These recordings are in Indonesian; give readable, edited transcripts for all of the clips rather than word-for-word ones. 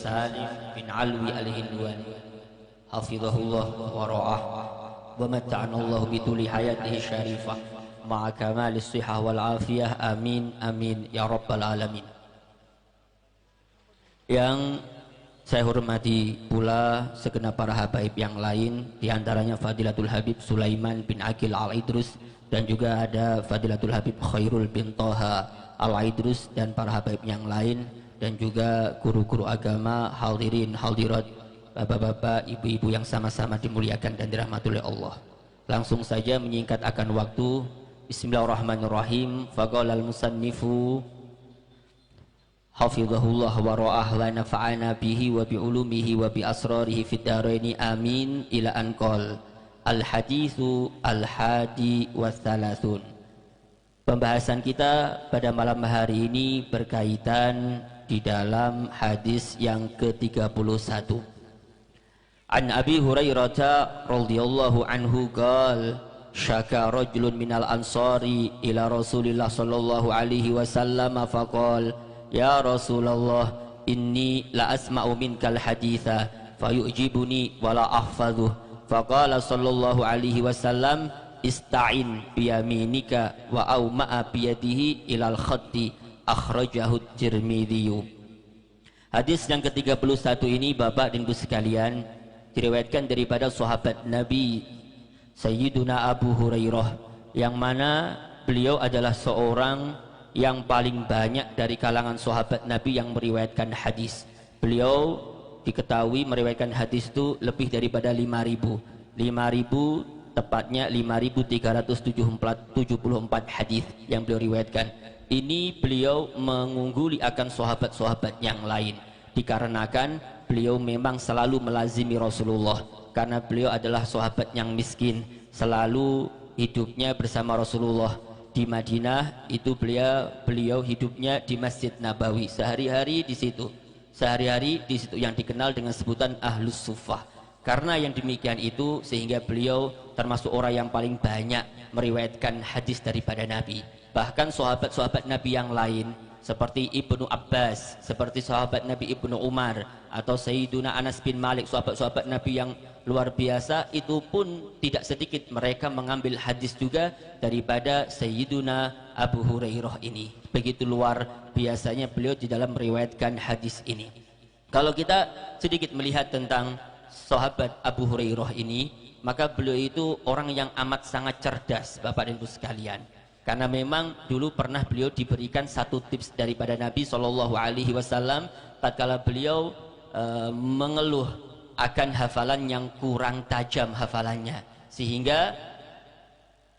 Salim bin Alwi al-Hindwan hafizahullah wa ra'ah wa mata'anallahu bituli hayatihi syarifah ma'a kamalis sihah wal afiyah, amin amin ya rabbal alamin. Yang saya hormati pula segenap para habaib yang lain, diantaranya Fadilatul Habib Sulaiman bin Aqil Al-Idrus, dan juga ada Fadilatul Habib Khairul bin Toha Al-Idrus dan para habaib yang lain, dan juga guru-guru agama, hadirin hadirat, bapak-bapak, ibu-ibu yang sama-sama dimuliakan dan dirahmati oleh Allah. Langsung saja menyingkat akan waktu. Bismillahirrahmanirrahim. Faqala al-musannifu hafizahullah wa ra'ah wa nafa'ana bihi wa bi ulumihi wa bi asrarihi fid dharaini amin ila an qol al-haditsu al-hadi wa thalathun. Pembahasan kita pada malam hari ini berkaitan di dalam hadis yang ke-31. An Abi Hurairah radhiyallahu anhu qala syaka rajulun minal ansari ila Rasulillah sallallahu alaihi wasallam faqala ya Rasulullah inni la asma'u minkal haditha fayujibuni wala ahfadhuh faqala sallallahu alaihi wasallam ista'in biyaminika wa au ma'a biyadihi ilal khatti akhrajahu Tirmidzi. Hadis yang ke-31 ini Bapak dan Ibu sekalian diriwayatkan daripada sahabat Nabi Sayyiduna Abu Hurairah, yang mana beliau adalah seorang yang paling banyak dari kalangan sahabat Nabi yang meriwayatkan hadis. Beliau diketahui meriwayatkan hadis itu lebih daripada 5.000, tepatnya 5.374 hadis yang beliau riwayatkan. Ini beliau mengungguli akan sahabat-sahabat yang lain dikarenakan beliau memang selalu melazimi Rasulullah, karena beliau adalah sahabat yang miskin, selalu hidupnya bersama Rasulullah di Madinah. Itu beliau hidupnya di Masjid Nabawi, sehari-hari di situ yang dikenal dengan sebutan Ahlus Suffah. Karena yang demikian itu sehingga beliau termasuk orang yang paling banyak meriwayatkan hadis daripada Nabi. Bahkan sahabat-sahabat Nabi yang lain seperti Ibnu Abbas, seperti sahabat Nabi Ibnu Umar, atau Sayyiduna Anas bin Malik, sahabat-sahabat Nabi yang luar biasa, itu pun tidak sedikit mereka mengambil hadis juga daripada Sayyiduna Abu Hurairah ini. Begitu luar biasanya beliau di dalam meriwayatkan hadis ini. Kalau kita sedikit melihat tentang sahabat Abu Hurairah ini, maka beliau itu orang yang amat sangat cerdas, Bapak dan Ibu sekalian. Karena memang dulu pernah beliau diberikan satu tips daripada Nabi SAW tatkala beliau mengeluh akan hafalan yang kurang tajam hafalannya, sehingga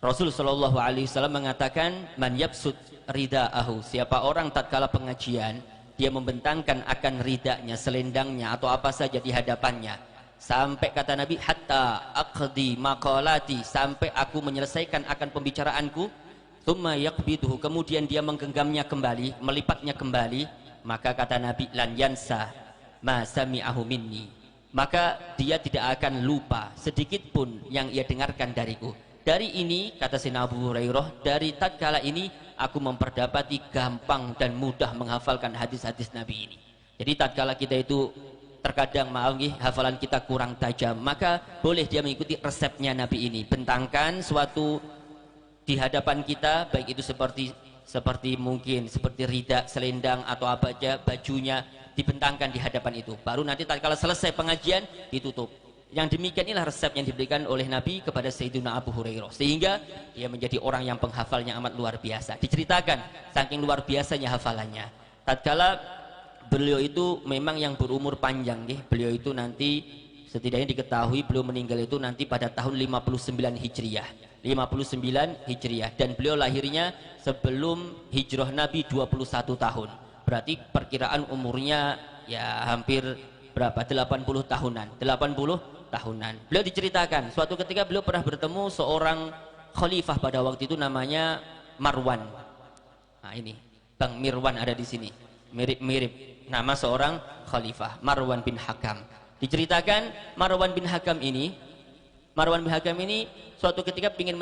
Rasul SAW mengatakan man yabsut ridaahu, siapa orang tatkala pengajian dia membentangkan akan ridanya, selendangnya atau apa saja di hadapannya, sampai kata Nabi hatta aqdi maqalati, sampai aku menyelesaikan akan pembicaraanku, thumma yaqbiduhu, kemudian dia menggenggamnya kembali, melipatnya kembali, maka kata Nabi lan yansa ma sami'ahu minni, maka dia tidak akan lupa sedikit pun yang ia dengarkan dariku. Dari ini kata Sayyidina Abu Hurairah, dari tatkala ini aku memperdapati gampang dan mudah menghafalkan hadis-hadis Nabi ini. Jadi tatkala kita itu terkadang hafalan kita kurang tajam, maka boleh dia mengikuti resepnya Nabi ini. Bentangkan suatu di hadapan kita, baik itu seperti mungkin seperti rida, selendang atau apa aja, bajunya dibentangkan di hadapan itu. Baru nanti tatkala selesai pengajian ditutup. Yang demikian inilah resep yang diberikan oleh Nabi kepada Sayyidina Abu Hurairah, sehingga dia menjadi orang yang penghafalnya amat luar biasa. Diceritakan saking luar biasanya hafalannya. Tatkala beliau itu memang yang berumur panjang, beliau itu nanti setidaknya diketahui beliau meninggal itu nanti pada tahun 59 Hijriah. 59 Hijriah, dan beliau lahirnya sebelum hijrah Nabi 21 tahun. Berarti perkiraan umurnya ya hampir berapa? 80 tahunan. 80 tahunan. Beliau diceritakan suatu ketika beliau pernah bertemu seorang khalifah pada waktu itu namanya Marwan. Nah, ini Bang Mirwan ada di sini. Mirip-mirip nama seorang khalifah, Marwan bin Hakam. Diceritakan Marwan bin Hakam ini suatu ketika ingin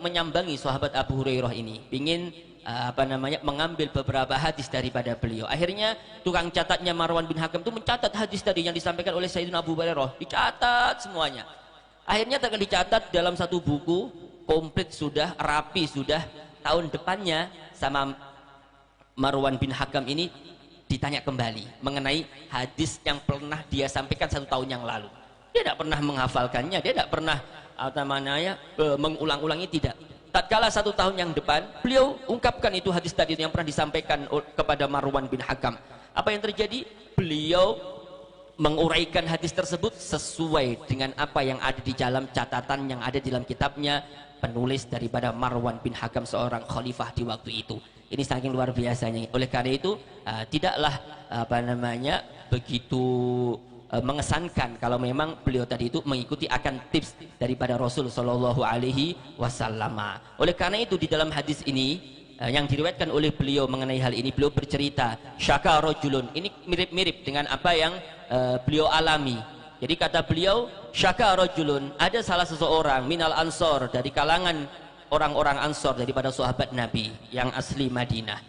menyambangi sahabat Abu Hurairah ini, ingin mengambil beberapa hadis daripada beliau. Akhirnya tukang catatnya Marwan bin Hakam itu mencatat hadis tadi yang disampaikan oleh Sayyidina Abu Hurairah, dicatat semuanya. Akhirnya akan dicatat dalam satu buku, komplit sudah, rapi sudah. Tahun depannya sama Marwan bin Hakam ini ditanya kembali mengenai hadis yang pernah dia sampaikan 1 tahun yang lalu. Dia tidak pernah menghafalkannya, dia tidak pernah mengulang-ulangi, tidak. Tatkala 1 tahun yang depan, beliau ungkapkan itu hadis tadi yang pernah disampaikan kepada Marwan bin Hakam. Apa yang terjadi? Beliau menguraikan hadis tersebut sesuai dengan apa yang ada di dalam catatan yang ada di dalam kitabnya penulis daripada Marwan bin Hakam, seorang khalifah di waktu itu. Ini saking luar biasanya. Oleh karena itu tidaklah begitu mengesankan kalau memang beliau tadi itu mengikuti akan tips daripada Rasul Shallallahu Alaihi Wasallam. Oleh karena itu di dalam hadis ini yang diriwayatkan oleh beliau mengenai hal ini, beliau bercerita syaka rajulun, ini mirip-mirip dengan apa yang beliau alami. Jadi kata beliau syaka rajulun, ada salah seseorang minal ansor, dari kalangan orang-orang ansor daripada sahabat Nabi yang asli Madinah.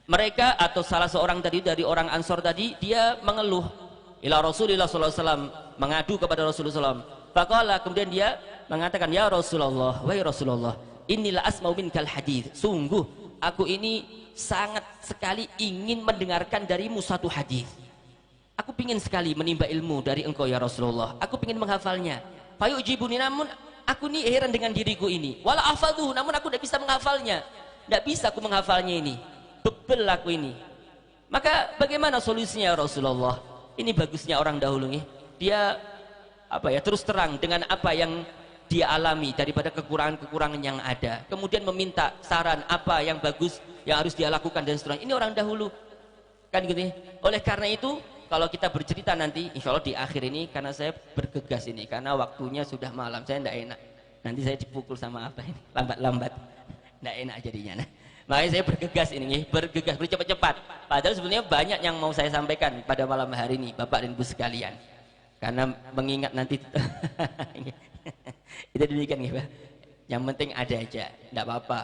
Mereka atau salah seorang tadi dari orang ansor tadi, dia mengeluh ila Rasulullah SAW, mengadu kepada Rasulullah SAW. Faqala, kemudian dia mengatakan, ya Rasulullah, wahai Rasulullah, inilah asma'u minkal hadith, sungguh aku ini sangat sekali ingin mendengarkan darimu satu hadis. Aku ingin sekali menimba ilmu dari engkau ya Rasulullah, aku ingin menghafalnya. Fayujibuni, namun aku ini heran dengan diriku ini. Wala ahfadhu, namun aku tidak bisa menghafalnya. Tidak bisa aku menghafalnya ini. Bebel aku ini. Maka bagaimana solusinya ya Rasulullah? Ini bagusnya orang dahulu nih. Dia terus terang dengan apa yang dia alami daripada kekurangan-kekurangan yang ada. Kemudian meminta saran apa yang bagus yang harus dia lakukan dan seterusnya. Ini orang dahulu. Kan gitu ya. Oleh karena itu, kalau kita bercerita nanti, insya Allah di akhir ini, karena saya bergegas ini, karena waktunya sudah malam, saya tidak enak. Nanti saya dipukul sama apa ini, lambat-lambat, tidak enak jadinya. Nah, makanya saya bergegas ini, bergegas, bercepat-cepat. Padahal sebenarnya banyak yang mau saya sampaikan pada malam hari ini, Bapak dan Ibu sekalian. Karena mengingat nanti, itu demikian ya, Pak. Yang penting ada aja, tidak apa-apa.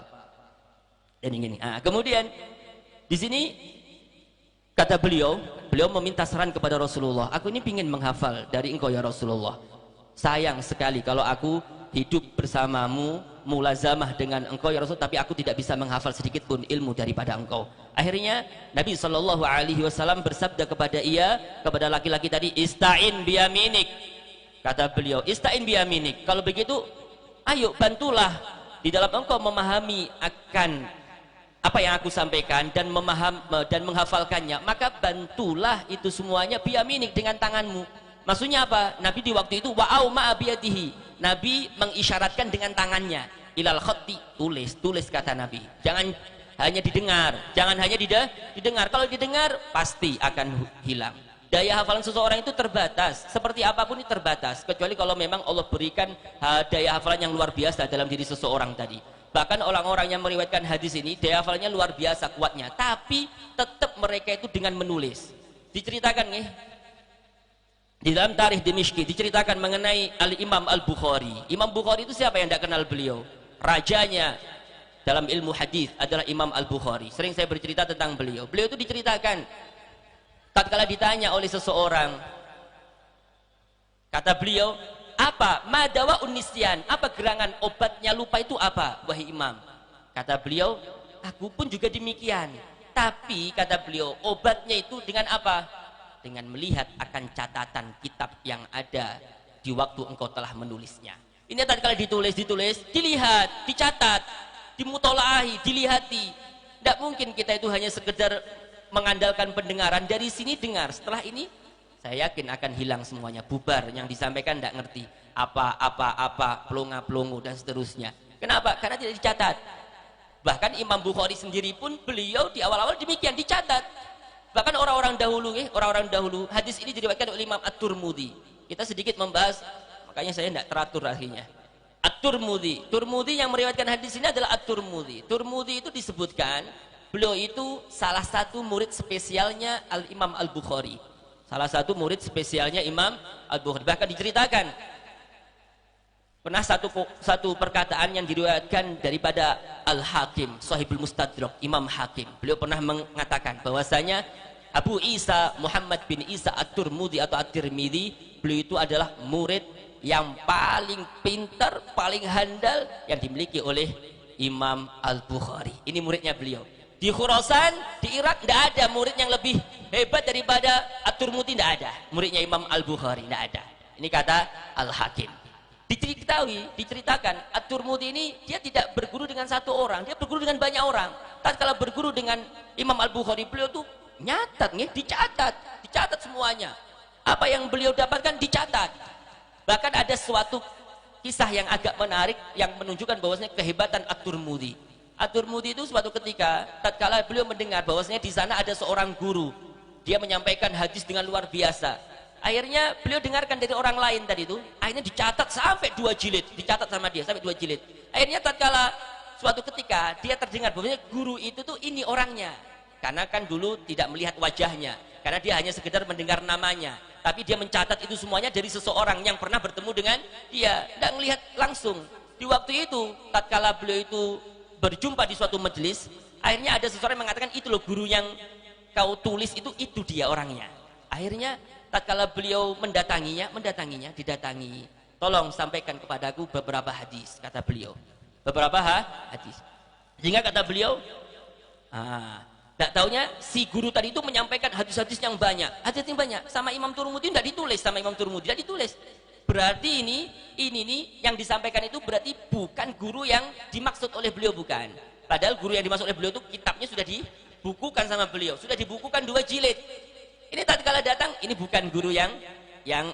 Dan ini, kemudian di sini kata beliau meminta saran kepada Rasulullah. Aku ini ingin menghafal dari engkau ya Rasulullah. Sayang sekali kalau aku hidup bersamamu, mulazamah dengan engkau ya Rasul, tapi aku tidak bisa menghafal sedikit pun ilmu daripada engkau. Akhirnya Nabi Shallallahu Alaihi Wasallam bersabda kepada laki-laki tadi, Ista'in biyaminik. Kata beliau, Ista'in biyaminik. Kalau begitu, ayo bantulah di dalam engkau memahami akan apa yang aku sampaikan dan menghafalkannya, maka bantulah itu semuanya biyaminik, dengan tanganmu. Maksudnya apa? Nabi di waktu itu wa'au ma'abiyadihi, Nabi mengisyaratkan dengan tangannya, ilal khatti, tulis kata Nabi. Jangan hanya didengar, didengar. Kalau didengar pasti akan hilang. Daya hafalan seseorang itu terbatas, seperti apapun itu terbatas, kecuali kalau memang Allah berikan daya hafalan yang luar biasa dalam diri seseorang tadi. Bahkan orang-orang yang meriwayatkan hadis ini daya hafalnya luar biasa kuatnya, tapi tetap mereka itu dengan menulis. Diceritakan nih di dalam Tarikh Dimishki, diceritakan mengenai Al-Imam Al-Bukhari. Imam Bukhari itu siapa yang tidak kenal beliau? Rajanya dalam ilmu hadis adalah Imam Al-Bukhari. Sering saya bercerita tentang beliau. Beliau itu diceritakan tatkala ditanya oleh seseorang, kata beliau, apa madawa unisyan, apa gerangan obatnya lupa itu apa, wahai imam? Kata beliau, aku pun juga demikian, tapi kata beliau, obatnya itu dengan apa? Dengan melihat akan catatan kitab yang ada di waktu engkau telah menulisnya. Ini tadi kalau ditulis, dilihat, dicatat, dimutolaahi, dilihati. Tidak mungkin kita itu hanya sekedar mengandalkan pendengaran, dari sini dengar, setelah ini saya yakin akan hilang semuanya, bubar, yang disampaikan tidak ngerti apa, pelongo dan seterusnya. Kenapa? Karena tidak dicatat. Bahkan Imam Bukhari sendiri pun beliau di awal-awal demikian, dicatat. Bahkan orang-orang dahulu, hadis ini diriwayatkan oleh Imam At-Tirmidzi. Kita sedikit membahas, makanya saya tidak teratur akhirnya. At-Tirmidzi yang meriwayatkan hadis ini adalah At-Tirmidzi. Tirmidzi itu disebutkan beliau itu salah satu murid spesialnya Al-Imam Al-Bukhari. Salah satu murid spesialnya Imam Al-Bukhari. Bahkan diceritakan Pernah satu perkataan yang diriwayatkan daripada Al-Hakim, Sahibul Mustadrak, Imam Hakim. Beliau pernah mengatakan bahwasanya Abu Isa Muhammad bin Isa At-Tirmidzi atau At-Tirmidzi, beliau itu adalah murid yang paling pintar, paling handal yang dimiliki oleh Imam Al-Bukhari. Ini muridnya beliau. Di Khurasan, di Irak tidak ada murid yang lebih hebat daripada At-Tirmidzi, tidak ada. Muridnya Imam Al-Bukhari tidak ada. Ini kata Al-Hakim. Diceritakan At-Tirmidzi ini dia tidak berguru dengan satu orang, dia berguru dengan banyak orang. Tatkala berguru dengan Imam Al-Bukhari, beliau tuh nyatat nih, dicatat semuanya. Apa yang beliau dapatkan dicatat. Bahkan ada suatu kisah yang agak menarik yang menunjukkan bahwasanya kehebatan At-Tirmidzi. At-Tirmidzi itu suatu ketika tatkala beliau mendengar bahwasanya di sana ada seorang guru, dia menyampaikan hadis dengan luar biasa. Akhirnya beliau dengarkan dari orang lain tadi itu, akhirnya dicatat sampai 2 jilid, dicatat sama dia sampai 2 jilid. Akhirnya tatkala suatu ketika dia terdengar bahwasanya guru itu tuh ini orangnya. Karena kan dulu tidak melihat wajahnya, karena dia hanya sekedar mendengar namanya. Tapi dia mencatat itu semuanya dari seseorang yang pernah bertemu dengan dia, tidak melihat langsung. Di waktu itu, tatkala beliau itu berjumpa di suatu majelis, akhirnya ada seseorang yang mengatakan, itu loh guru yang kau tulis itu dia orangnya. Akhirnya tatkala beliau mendatanginya, didatangi. Tolong sampaikan kepadaku beberapa hadis, kata beliau. Beberapa hadis. Sehingga kata beliau, tak taunya si guru tadi itu menyampaikan hadis-hadis yang banyak. Hadis yang banyak. Sama Imam Tirmidzi tidak ditulis, sama Imam Tirmidzi tidak ditulis. Berarti ini nih yang disampaikan itu berarti bukan guru yang dimaksud oleh beliau, bukan. Padahal guru yang dimaksud oleh beliau itu kitabnya sudah dibukukan sama beliau, sudah dibukukan 2 jilid. Ini tatkala datang, ini bukan guru yang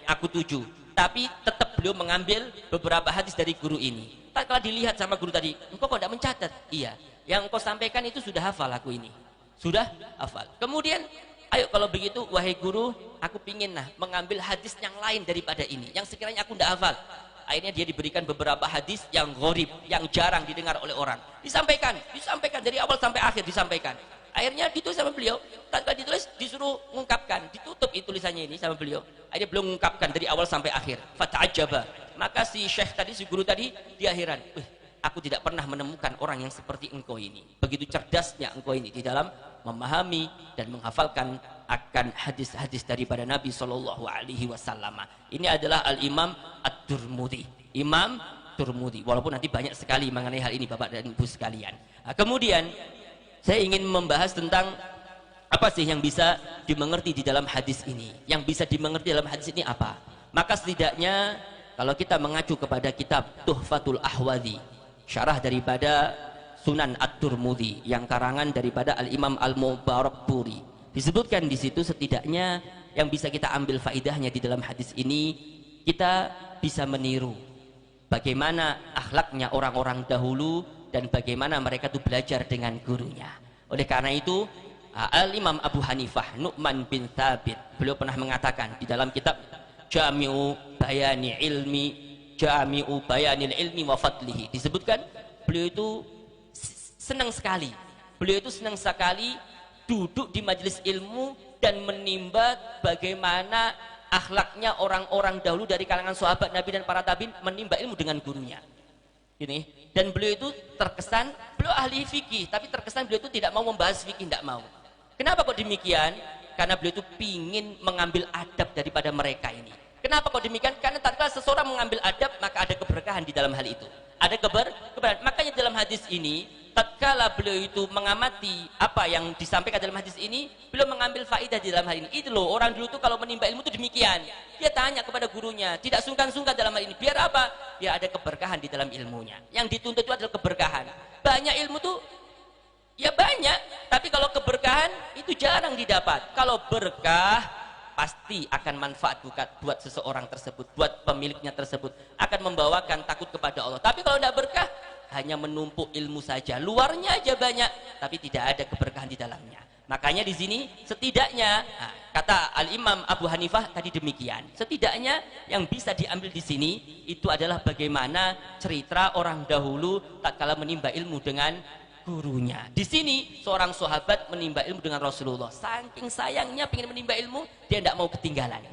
aku tuju, tapi tetap beliau mengambil beberapa hadis dari guru ini. Tatkala dilihat sama guru tadi, engkau kok tidak mencatat? Iya, yang engkau sampaikan itu sudah hafal aku ini, sudah hafal. Kemudian, ayo kalau begitu, wahai guru, aku pingin mengambil hadis yang lain daripada ini, yang sekiranya aku tidak hafal. Akhirnya dia diberikan beberapa hadis yang gharib, yang jarang didengar oleh orang. Disampaikan dari awal sampai akhir disampaikan. Akhirnya ditulis sama beliau, tatkala ditulis disuruh mengungkapkan, ditutup tulisannya ini sama beliau. Akhirnya beliau mengungkapkan dari awal sampai akhir. Fata'ajaba. Maka si syekh tadi, si guru tadi, dia heran. Aku tidak pernah menemukan orang yang seperti engkau ini. Begitu cerdasnya engkau ini di dalam memahami dan menghafalkan akan hadis-hadis daripada Nabi Shallallahu Alaihi Wasallam. Ini adalah Al-Imam At-Tirmidzi. Imam Tirmidzi. Walaupun nanti banyak sekali mengenai hal ini Bapak dan Ibu sekalian. Kemudian saya ingin membahas tentang apa sih yang bisa dimengerti di dalam hadis ini. Yang bisa dimengerti dalam hadis ini apa? Maka setidaknya kalau kita mengacu kepada kitab Tuhfatul Ahwadhi, syarah daripada Sunan At-Tirmidzi yang karangan daripada Al-Imam Al-Mubarakpuri, disebutkan di situ setidaknya yang bisa kita ambil faidahnya di dalam hadis ini, kita bisa meniru bagaimana akhlaknya orang-orang dahulu dan bagaimana mereka itu belajar dengan gurunya. Oleh karena itu, Al-Imam Abu Hanifah Nu'man bin Thabit, beliau pernah mengatakan di dalam kitab Jami'u Bayanil Ilmi wa Fadlihi, disebutkan beliau itu senang sekali duduk di majelis ilmu dan menimba bagaimana akhlaknya orang-orang dahulu dari kalangan sahabat Nabi dan para tabi'in, menimba ilmu dengan gurunya. Ini, dan beliau itu terkesan, beliau ahli fikih, tapi terkesan beliau itu tidak mau membahas fikih, tidak mau. Kenapa kok demikian? Karena beliau itu pingin mengambil adab daripada mereka ini. Kenapa kok demikian? Karena tatkala seseorang mengambil adab, maka ada keberkahan di dalam hal itu. Ada keberkahan. Makanya dalam hadis ini, tatkala beliau itu mengamati apa yang disampaikan dalam hadis ini, beliau mengambil faidah di dalam hal ini. Itu loh, orang dulu tuh kalau menimba ilmu itu demikian. Dia tanya kepada gurunya, tidak sungkan-sungkan dalam hal ini. Biar apa? Biar ada keberkahan di dalam ilmunya. Yang dituntut itu adalah keberkahan. Banyak ilmu tuh, ya banyak, tapi kalau keberkahan itu jarang didapat. Kalau berkah, pasti akan manfaat buat seseorang tersebut, buat pemiliknya tersebut, akan membawakan takut kepada Allah. Tapi kalau tidak berkah, hanya menumpuk ilmu saja, luarnya aja banyak, tapi tidak ada keberkahan di dalamnya. Makanya di sini setidaknya, kata Al-Imam Abu Hanifah tadi demikian, setidaknya yang bisa diambil di sini itu adalah bagaimana cerita orang dahulu tatkala menimba ilmu dengan gurunya. Di sini seorang sahabat menimba ilmu dengan Rasulullah. Saking sayangnya ingin menimba ilmu, dia tidak mau ketinggalan,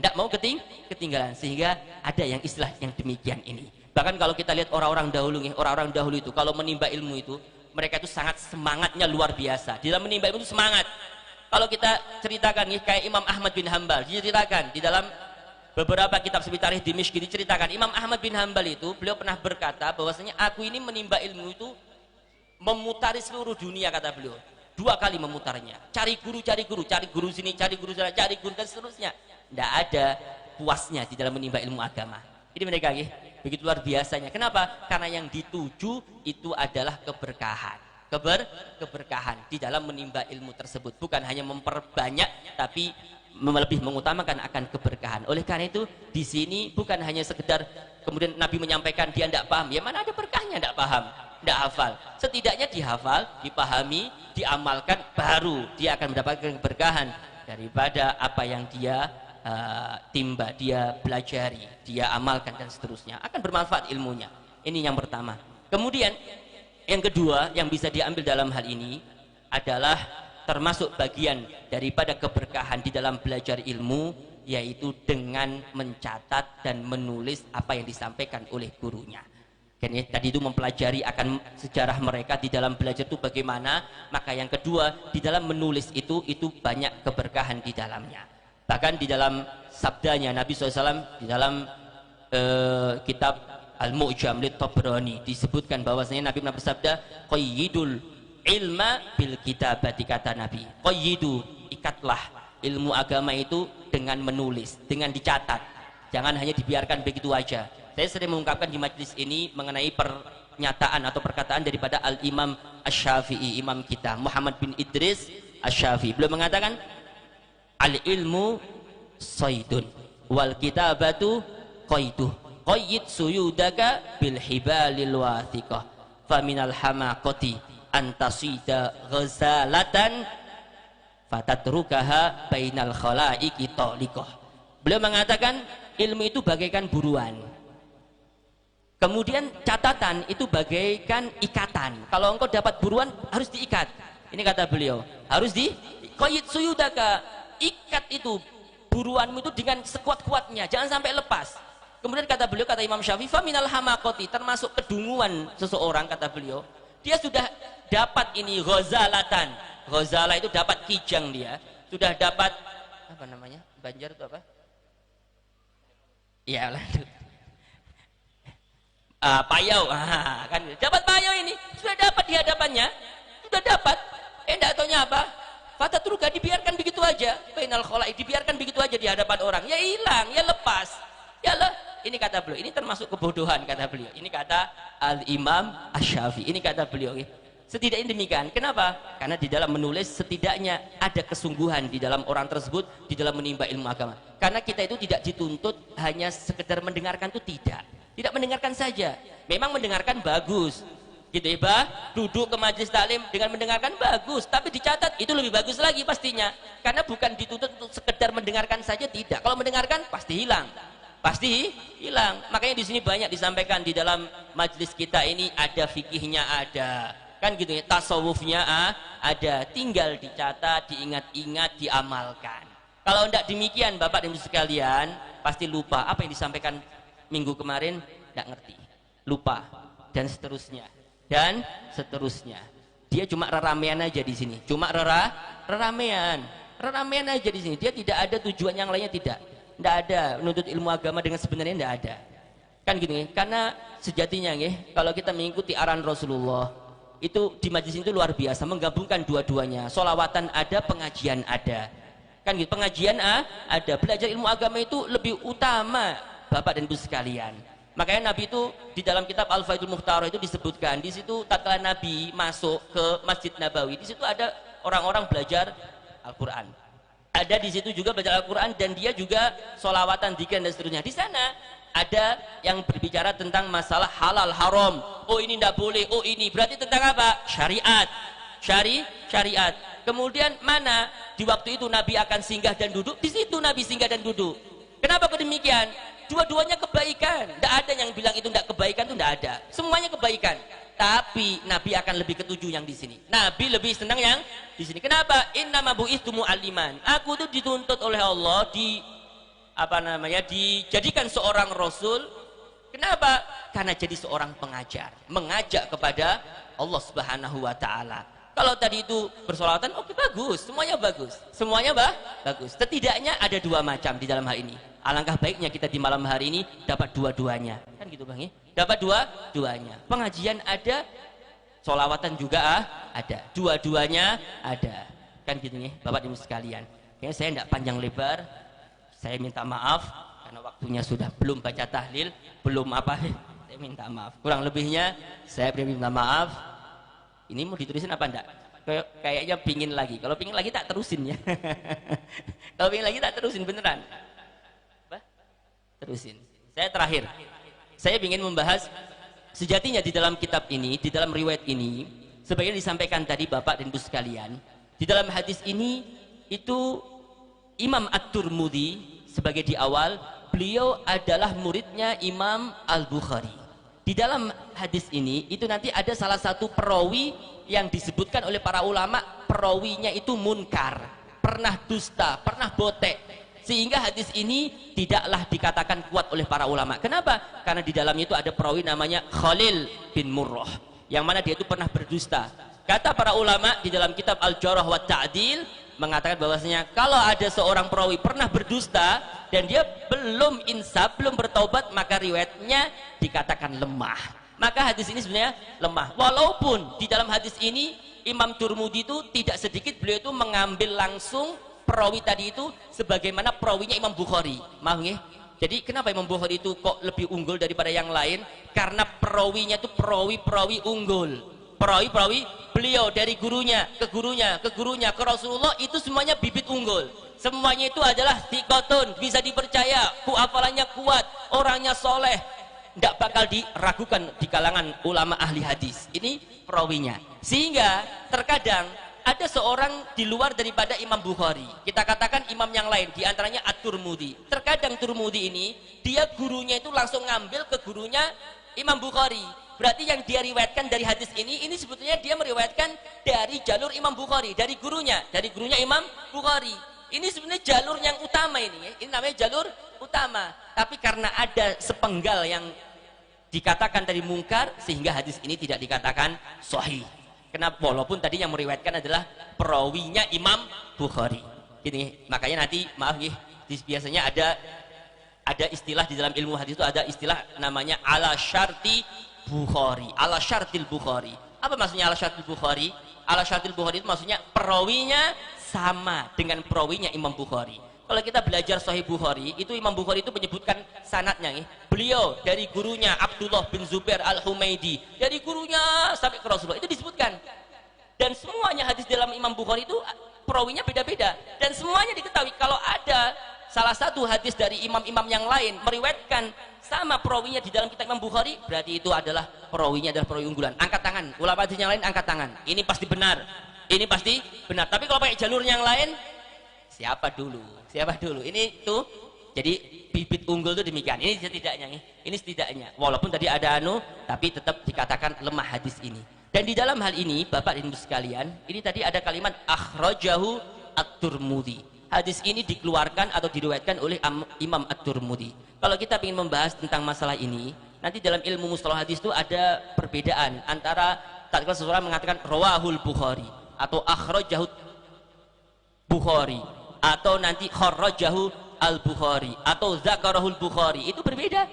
sehingga ada yang istilah yang demikian ini. Bahkan kalau kita lihat orang-orang dahulu itu kalau menimba ilmu itu, mereka itu sangat semangatnya luar biasa. Di dalam menimba ilmu itu semangat. Kalau kita ceritakan nih, kayak Imam Ahmad bin Hambal, diceritakan di dalam beberapa kitab seperti Tarikh Dimyq diceritakan, Imam Ahmad bin Hambal itu beliau pernah berkata bahwasanya aku ini menimba ilmu itu memutari seluruh dunia, kata beliau. 2 kali memutarnya, cari guru sini, cari guru sana, cari guru dan seterusnya. Tidak ada puasnya di dalam menimba ilmu agama. Ini mereka begitu luar biasanya. Kenapa? Karena yang dituju itu adalah keberkahan. Keberkahan di dalam menimba ilmu tersebut, bukan hanya memperbanyak, tapi lebih mengutamakan akan keberkahan. Oleh karena itu, di sini bukan hanya sekedar kemudian Nabi menyampaikan dia tidak paham, ya mana ada berkahnya tidak paham, tidak hafal. Setidaknya dihafal, dipahami, diamalkan, baru dia akan mendapatkan keberkahan daripada apa yang dia timba, dia pelajari, dia amalkan dan seterusnya, akan bermanfaat ilmunya. Ini yang pertama. Kemudian yang kedua yang bisa diambil dalam hal ini adalah termasuk bagian daripada keberkahan di dalam belajar ilmu, yaitu dengan mencatat dan menulis apa yang disampaikan oleh gurunya. Tadi itu mempelajari akan sejarah mereka di dalam belajar itu bagaimana. Maka yang kedua, di dalam menulis itu banyak keberkahan di dalamnya. Bahkan di dalam sabdanya Nabi SAW di dalam kitab Al-Mu'jam Lit-Tabrani disebutkan bahwasanya Nabi pernah bersabda, qayyidul ilma bil kitabati, kata Nabi. Qayyidu, ikatlah ilmu agama itu dengan menulis, dengan dicatat. Jangan hanya dibiarkan begitu aja. Saya sering mengungkapkan di majlis ini mengenai pernyataan atau perkataan daripada Al-Imam Asy-Syafi'i, imam kita, Muhammad bin Idris Asy-Syafi'i. Beliau mengatakan, al-ilmu saydun wal kitabatu qayduh. Qayyid suyudaka bil hibalil wathiqah. Faminal hamaqati antasida ghazalatan fatatrukaha bainal khalaiqi taliqah. Beliau mengatakan ilmu itu bagaikan buruan. Kemudian catatan itu bagaikan ikatan. Kalau engkau dapat buruan harus diikat. Ini kata beliau, harus di qayyid suyudaka, ikat itu buruanmu itu dengan sekuat-kuatnya, jangan sampai lepas. Kemudian kata beliau, kata Imam Syafi'i, faminal hamaqati, termasuk kedunguan seseorang, kata beliau, dia sudah dapat ini ghazalatan. Ghazala itu dapat kijang, dia sudah dapat apa namanya? Banjar itu apa? Ya, lanjut. Payau, kan dapat payau ini, sudah dapat di hadapannya, sudah dapat. Enggak taunya apa? Fatatruka, dibiarkan begitu aja, bainal khalaik, dibiarkan begitu aja di hadapan orang, ya hilang, ya lepas, ya lah. Ini kata beliau, ini termasuk kebodohan, kata beliau. Ini kata Al-Imam Asy-Syafi'i, ini kata beliau. Setidaknya demikian. Kenapa? Karena di dalam menulis setidaknya ada kesungguhan di dalam orang tersebut di dalam menimba ilmu agama. Karena kita itu tidak dituntut hanya sekedar mendengarkan, itu tidak mendengarkan saja. Memang mendengarkan bagus, gitu ya, Bah. Duduk ke majelis taklim dengan mendengarkan bagus, tapi dicatat itu lebih bagus lagi pastinya. Karena bukan dituntut untuk sekedar mendengarkan saja, tidak. Kalau mendengarkan pasti hilang. Makanya di sini banyak disampaikan di dalam majelis kita ini, ada fikihnya, ada kan gitu ya, tasawufnya ada, tinggal dicatat, diingat-ingat, diamalkan. Kalau tidak demikian, Bapak dan Ibu sekalian, pasti lupa apa yang disampaikan minggu kemarin, tidak ngerti, lupa, dan seterusnya. Dia cuma reramean aja di sini, reramean aja di sini. Dia tidak ada tujuan yang lainnya, tidak ada menuntut ilmu agama dengan sebenarnya, tidak ada. Kan gitu ya. Karena sejatinya ya, kalau kita mengikuti arahan Rasulullah, itu di majlis itu luar biasa, menggabungkan dua-duanya. Sholawatan ada, pengajian ada. Kan gitu, pengajian ada, belajar ilmu agama itu lebih utama, Bapak dan Ibu sekalian. Makanya Nabi itu di dalam kitab Al-Faidul Mukhtarah itu disebutkan, di situ tatkala Nabi masuk ke Masjid Nabawi, di situ ada orang-orang belajar Al-Qur'an. Ada di situ juga belajar Al-Qur'an, dan dia juga sholawatan, dzikir dan seterusnya. Di sana ada yang berbicara tentang masalah halal haram. Oh ini tidak boleh, oh ini berarti tentang apa? Syariat. Kemudian mana di waktu itu Nabi akan singgah dan duduk, di situ Nabi singgah dan duduk. Kenapa demikian? Dua-duanya kebaikan. Tidak ada yang bilang itu tidak kebaikan, itu tidak ada. Semuanya kebaikan. Tapi Nabi akan lebih ketujuh yang di sini. Nabi lebih senang yang di sini. Kenapa? Innama bu'itsu mu'alliman. Aku itu dituntut oleh Allah dijadikan seorang rasul Kenapa? Karena jadi seorang pengajar, mengajak kepada Allah Subhanahu wa taala. Kalau tadi itu bersolawatan, oke, bagus, semuanya bagus. Semuanya bagus. Setidaknya ada dua macam di dalam hal ini. Alangkah baiknya kita di malam hari ini dapat dua-duanya. Kan gitu Bang ya? Dapat dua-duanya. Pengajian ada, solawatan juga ada. Dua-duanya ada. Kan gitu nih, Bapak Ibu sekalian. Kayaknya saya tidak panjang lebar. Saya minta maaf karena waktunya sudah belum baca tahlil, belum apa. Saya minta maaf. Kurang lebihnya saya minta maaf. Ini mau diterusin apa enggak? Kayaknya pingin lagi. Kalau pingin lagi tak terusin ya. Kalau pingin lagi tak terusin beneran. Apa? Terusin. Saya terakhir. Saya ingin membahas sejatinya di dalam kitab ini, di dalam riwayat ini, sebagian disampaikan tadi Bapak dan Ibu sekalian. Di dalam hadis ini itu Imam At-Tirmidzi sebagai di awal, beliau adalah muridnya Imam Al-Bukhari. Di dalam hadis ini itu nanti ada salah satu perawi yang disebutkan oleh para ulama, perawinya itu munkar, pernah dusta, pernah botek, sehingga hadis ini tidaklah dikatakan kuat oleh para ulama. Kenapa? Karena di dalamnya itu ada perawi namanya Khalil bin Murrah, yang mana dia itu pernah berdusta. Kata para ulama di dalam kitab Al-Jarh wa Ta'dil mengatakan bahwasanya kalau ada seorang perawi pernah berdusta dan dia belum insaf, belum bertaubat, maka riwayatnya dikatakan lemah. Maka hadis ini sebenarnya lemah. Walaupun di dalam hadis ini Imam Tirmidzi itu tidak sedikit beliau itu mengambil langsung perawi tadi itu sebagaimana perawinya Imam Bukhari. Maaf nggih. Jadi kenapa Imam Bukhari itu kok lebih unggul daripada yang lain? Karena perawinya itu perawi-perawi unggul. Perawi-perawi beliau dari gurunya ke gurunya ke gurunya ke Rasulullah itu semuanya bibit unggul. Semuanya itu adalah thiqatun, bisa dipercaya, hafalannya kuat, orangnya soleh, tidak bakal diragukan di kalangan ulama ahli hadis. Ini perawinya. Sehingga terkadang ada seorang di luar daripada Imam Bukhari, kita katakan imam yang lain, diantaranya At-Tirmidzi. Terkadang Tirmidzi ini dia gurunya itu langsung ngambil ke gurunya Imam Bukhari. Berarti yang dia riwayatkan dari hadis ini sebetulnya dia meriwayatkan dari jalur Imam Bukhari, dari gurunya Imam Bukhari. Ini sebenarnya jalur yang utama ini namanya jalur utama. Tapi karena ada sepenggal yang dikatakan dari mungkar, sehingga hadis ini tidak dikatakan sahih. Kenapa? Walaupun tadi yang meriwayatkan adalah perawinya Imam Bukhari. Ini makanya nanti maaf nih, biasanya ada istilah di dalam ilmu hadis itu, ada istilah namanya ala syarti Bukhari, ala syartil Bukhari. Apa maksudnya ala syartil Bukhari? Ala syartil Bukhari itu maksudnya perawinya sama dengan perawinya Imam Bukhari. Kalau kita belajar Sahih Bukhari, itu Imam Bukhari itu menyebutkan sanadnya nih. Beliau dari gurunya Abdullah bin Zubair Al-Humaidi, dari gurunya sampai ke Rasulullah itu disebutkan. Dan semuanya hadis dalam Imam Bukhari itu perawinya beda-beda, dan semuanya diketahui. Kalau ada salah satu hadis dari imam-imam yang lain meriwayatkan sama perawinya di dalam kitab Imam Bukhari, berarti itu adalah perawinya adalah perawi unggulan. Angkat tangan, ulama hadis yang lain angkat tangan. Ini pasti benar. Ini pasti benar. Tapi kalau pakai jalur yang lain, siapa dulu? Siapa dulu? Ini tuh. Jadi bibit unggul itu demikian. Ini setidaknya, ini setidaknya. Walaupun tadi ada tapi tetap dikatakan lemah hadis ini. Dan di dalam hal ini, Bapak dan Ibu sekalian, ini tadi ada kalimat akhrajahu At-Tirmidzi. Hadis ini dikeluarkan atau diriwayatkan oleh Imam At-Tirmidzi. Kalau kita ingin membahas tentang masalah ini, nanti dalam ilmu mustalah hadis itu ada perbedaan antara tatkala seseorang mengatakan rawahul Bukhari atau akhrajahu Bukhari atau nanti kharrajahu al-Bukhari atau zakarahul Bukhari. Itu berbeda.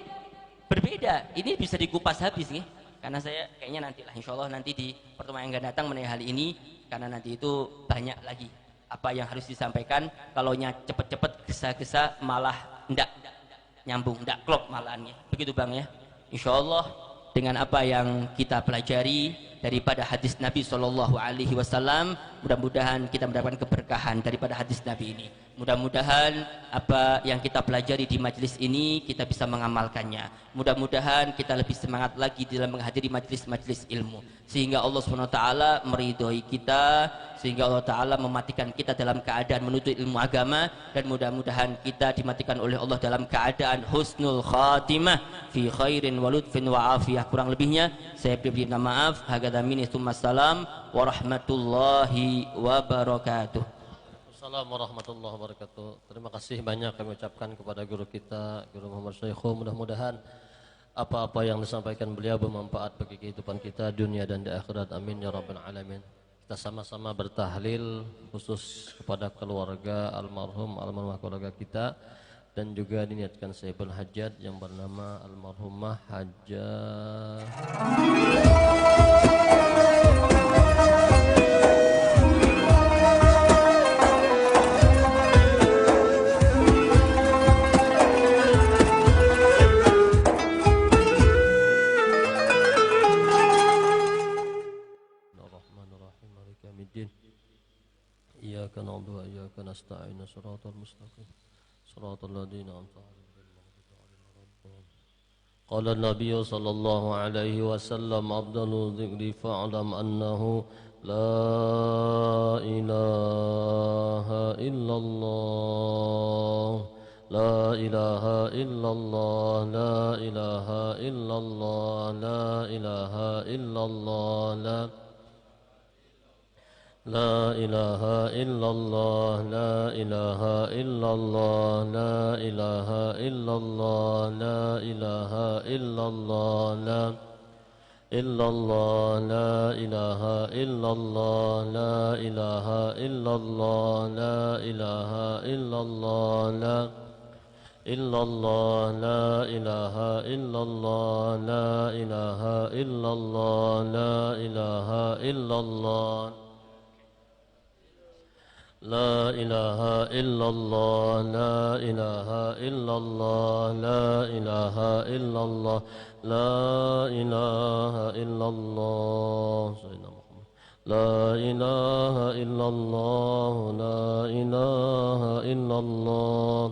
Berbeda. Ini bisa dikupas habis nih. Karena saya kayaknya nantilah insyaallah nanti di pertemuan yang akan datang mengenai hal ini, karena nanti itu banyak lagi apa yang harus disampaikan. Kalau cepet-cepet gesa-gesa malah ndak nyambung, ndak klop malahannya. Begitu Bang ya. Insyaallah dengan apa yang kita pelajari daripada hadis Nabi Shallallahu Alaihi Wasallam, mudah-mudahan kita mendapatkan keberkahan daripada hadis Nabi ini. Mudah-mudahan apa yang kita pelajari di majelis ini kita bisa mengamalkannya. Mudah-mudahan kita lebih semangat lagi dalam menghadiri majelis-majelis ilmu, sehingga Allah SWT meridhoi kita, sehingga Allah Ta'ala mematikan kita dalam keadaan menuntut ilmu agama, dan mudah-mudahan kita dimatikan oleh Allah dalam keadaan husnul khatimah fi khairin wa lutfin wa afiyah. Kurang lebihnya saya beri maaf. Hagada minni tsumma salam warahmatullahi wabarakatuh. Assalamualaikum warahmatullahi wabarakatuh. Terima kasih banyak kami ucapkan kepada guru kita, Guru Muhammad Syaikhu. Mudah-mudahan apa-apa yang disampaikan beliau bermanfaat bagi kehidupan kita dunia dan di akhirat. Amin ya rabbal alamin. Kita sama-sama bertahlil khusus kepada keluarga almarhumah keluarga kita, dan juga diniatkan saibul hajat yang bernama almarhumah Hajjah Iyyaka na'budu wa iyyaka nasta'in shiratal mustaqim shiratal ladzina an'amta 'alaihim. Qala an-nabiy sallallahu alaihi wasallam afdalu dzikri fa'lam annahu la ilaha illallah la ilaha illallah la ilaha illallah la ilaha illallah لا إله إلا الله لا إله إلا الله لا إله إلا الله لا إله إلا الله لا إلا الله لا إله إلا الله لا إله إلا الله لا إله إلا الله لا إلا الله لا إله إلا الله لا إله إلا الله لا إله إلا الله لا إله إلا الله لا إله إلا الله لا إله إلا الله لا إله إلا الله سيدنا محمد لا إله إلا الله لا إله إلا الله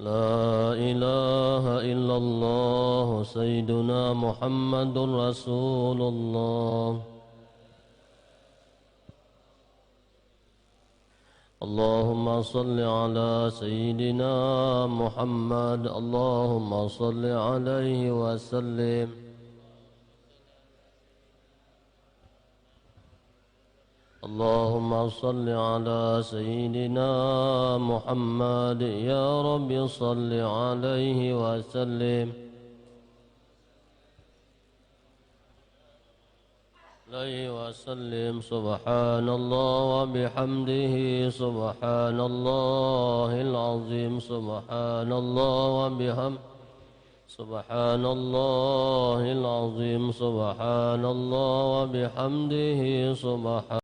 لا إله إلا الله سيدنا محمد رسول الله اللهم صل على سيدنا محمد اللهم صل عليه وسلم اللهم صل على سيدنا محمد يا رب صل عليه وسلم عليه وسلم سبحان الله وبحمده سبحان الله العظيم سبحان الله وبحمده سبحان الله العظيم سبحان الله وبحمده سبحان